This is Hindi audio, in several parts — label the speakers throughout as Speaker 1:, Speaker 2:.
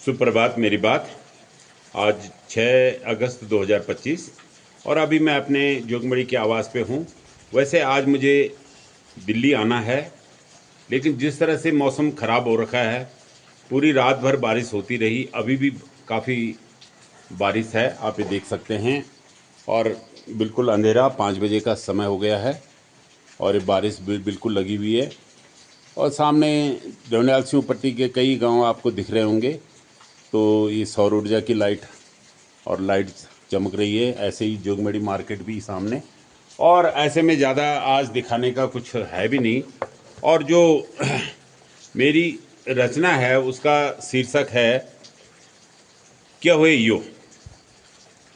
Speaker 1: सुप्रभात। मेरी बात आज 6 अगस्त 2025 और अभी मैं अपने जोगमड़ी के आवास पे हूँ। वैसे आज मुझे दिल्ली आना है, लेकिन जिस तरह से मौसम ख़राब हो रखा है, पूरी रात भर बारिश होती रही। अभी भी काफ़ी बारिश है, आप ये देख सकते हैं। और बिल्कुल अंधेरा 5 बजे का समय हो गया है और ये बारिश बिल्कुल लगी हुई है। और सामने जौनयाल सिंह पट्टी के कई गांव आपको दिख रहे होंगे। तो ये सौर ऊर्जा की लाइट चमक रही है। ऐसे ही जोगमड़ी मार्केट भी सामने, और ऐसे में ज़्यादा आज दिखाने का कुछ है भी नहीं। और जो मेरी रचना है उसका शीर्षक है क्या हुए यो।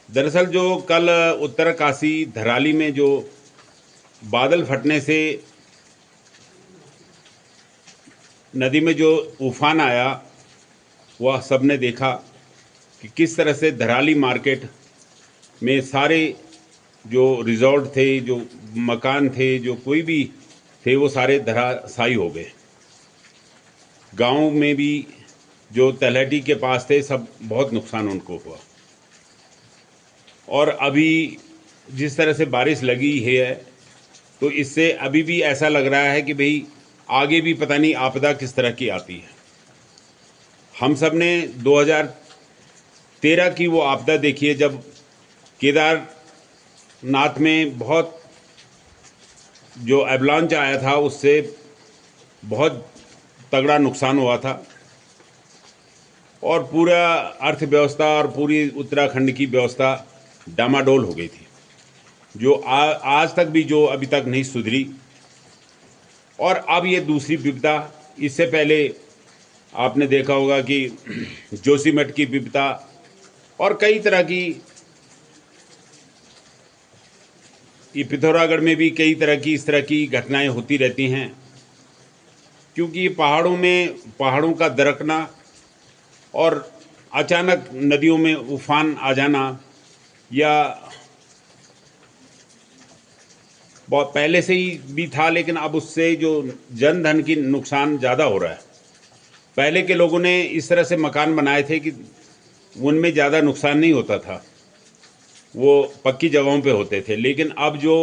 Speaker 1: दरअसल जो कल उत्तरकाशी धराली में जो बादल फटने से नदी में जो उफान आया, वह सबने देखा कि किस तरह से धराली मार्केट में सारे जो रिजॉर्ट थे, जो मकान थे, जो कोई भी थे, वो सारे धराशायी हो गए। गांव में भी जो तलहटी के पास थे, सब बहुत नुकसान उनको हुआ। और अभी जिस तरह से बारिश लगी है, तो इससे अभी भी ऐसा लग रहा है कि भाई आगे भी पता नहीं आपदा किस तरह की आती है। हम सब ने 2013 की वो आपदा देखी है, जब केदारनाथ में बहुत जो एवलांच आया था, उससे बहुत तगड़ा नुकसान हुआ था और पूरा अर्थव्यवस्था और पूरी उत्तराखंड की व्यवस्था डामाडोल हो गई थी, जो आज तक भी जो अभी तक नहीं सुधरी। और अब ये दूसरी विपदा। इससे पहले आपने देखा होगा कि जोशीमठ की विपदा और कई तरह की, ये पिथौरागढ़ में भी कई तरह की इस तरह की घटनाएं होती रहती हैं, क्योंकि ये पहाड़ों का दरकना और अचानक नदियों में उफान आ जाना, या बहुत पहले से ही भी था, लेकिन अब उससे जो जन धन की नुकसान ज़्यादा हो रहा है। पहले के लोगों ने इस तरह से मकान बनाए थे कि उनमें ज़्यादा नुकसान नहीं होता था, वो पक्की जगहों पे होते थे। लेकिन अब जो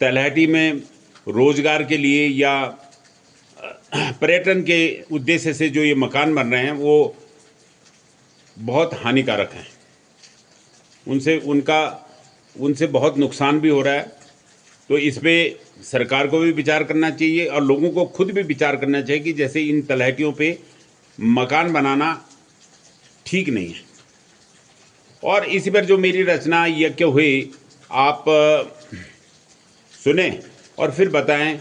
Speaker 1: तलहटी में रोजगार के लिए या पर्यटन के उद्देश्य से जो ये मकान बन रहे हैं, वो बहुत हानिकारक हैं। उनसे बहुत नुकसान भी हो रहा है। तो इस पे सरकार को भी विचार करना चाहिए और लोगों को खुद भी विचार करना चाहिए कि जैसे इन तलहटियों पे मकान बनाना ठीक नहीं है। और इसी पर जो मेरी रचना यज्ञ हुई, आप सुने और फिर बताएं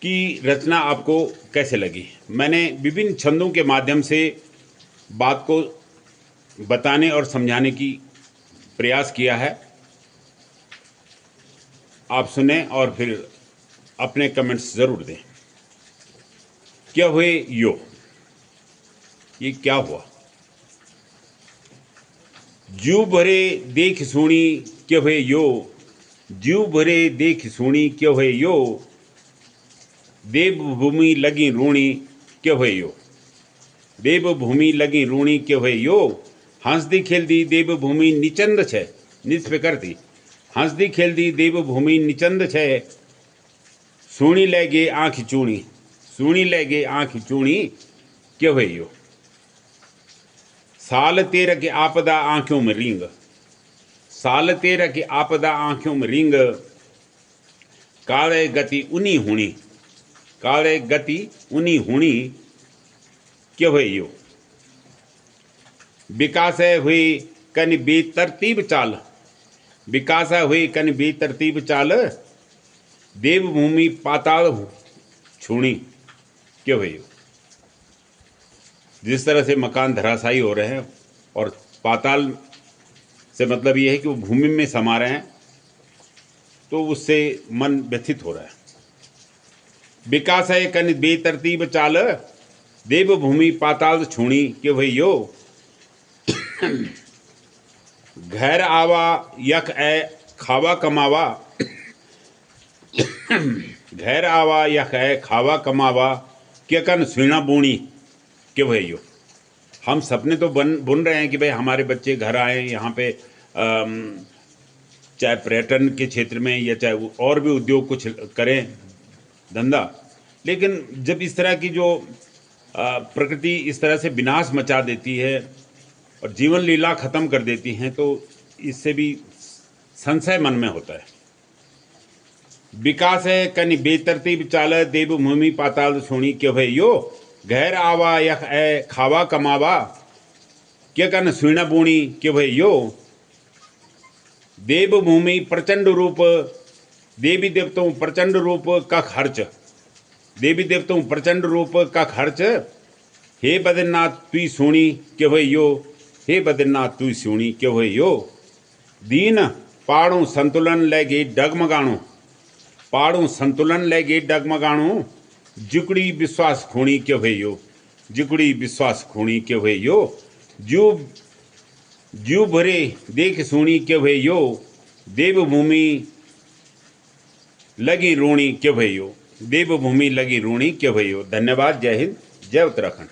Speaker 1: कि रचना आपको कैसे लगी। मैंने विभिन्न छंदों के माध्यम से बात को बताने और समझाने की प्रयास किया है। आप सुने और फिर अपने कमेंट्स ज़रूर दें। क्या हुए यो, ये क्या हुआ। जीव भरे देख सुनी क्या हुए यो, जीव भरे देख सुनी क्या हुए यो, देवभूमि लगी रूणी क्या हुए यो, देवभूमि लगी रूणी क्या हुए यो, हंसदी खेलदी देवभूमि निचंद छे निस्प करती, हंसदी खेलदी देवभूमि निचंद छे, सूणी लेगे आँख चूणी, सूणी लेगे आँख चूणी क्या हुए यो, साल तेरह की आपदा आंखों में रींग, साल तेरह की आपदा आंखों में रींग, काले गति उनी हुणी, काले गति उनी हुणी क्या हुए यो, विकास हुई कन बेतरतीब चाल, विकास हुई कन बेतरतीब चाल, देवभूमि पाताल छूणी क्या हुए यो। जिस तरह से मकान धराशायी हो रहे हैं, और पाताल से मतलब ये है कि वो भूमि में समा रहे हैं, तो उससे मन व्यथित हो रहा है। विकास है कन बेतरतीब चाल, देवभूमि पाताल छूणी के भाई यो, घर आवा यक ए खावा कमावा, घर आवा यक ए खावा कमावा, क्या कन सुना बूणी के भाई यो। हम सपने तो बुन रहे हैं कि भाई हमारे बच्चे घर आए यहाँ पे, चाहे पर्यटन के क्षेत्र में या चाहे और भी उद्योग कुछ करें, धंधा। लेकिन जब इस तरह की जो प्रकृति इस तरह से विनाश मचा देती है और जीवन लीला ख़त्म कर देती हैं, तो इससे भी संशय मन में होता है। विकास है कनि बेतरतीब चाल, देव भूमि पाताल सोनी क्यों है यो, गैर आवा यख ए खावा कमावा, क्या कन सुना बूणी क्यों है यो। देव भूमि प्रचंड रूप, देवी देवताओं प्रचंड रूप का खर्च, देवी देवताओं प्रचंड रूप का खर्च, हे बद्रीनाथ तुई सोनी क्यों है यो, हे बद्रीनाथ तुई सोनी क्यों है यो। दीन पाड़ू संतुलन लगे डगमगाणु, पाड़ू संतुलन लगे डगमगाणु, जुकड़ी विश्वास खूणी क्यों है यो, जुकड़ी विश्वास खूणी क्यों है यो। जू भरे देख सोनी क्यों है यो, देवभूमि लगी रोणी क्यों है यो, देवभूमि लगी रोणी क्यों है यो। धन्यवाद। जय हिंद, जय उत्तराखंड।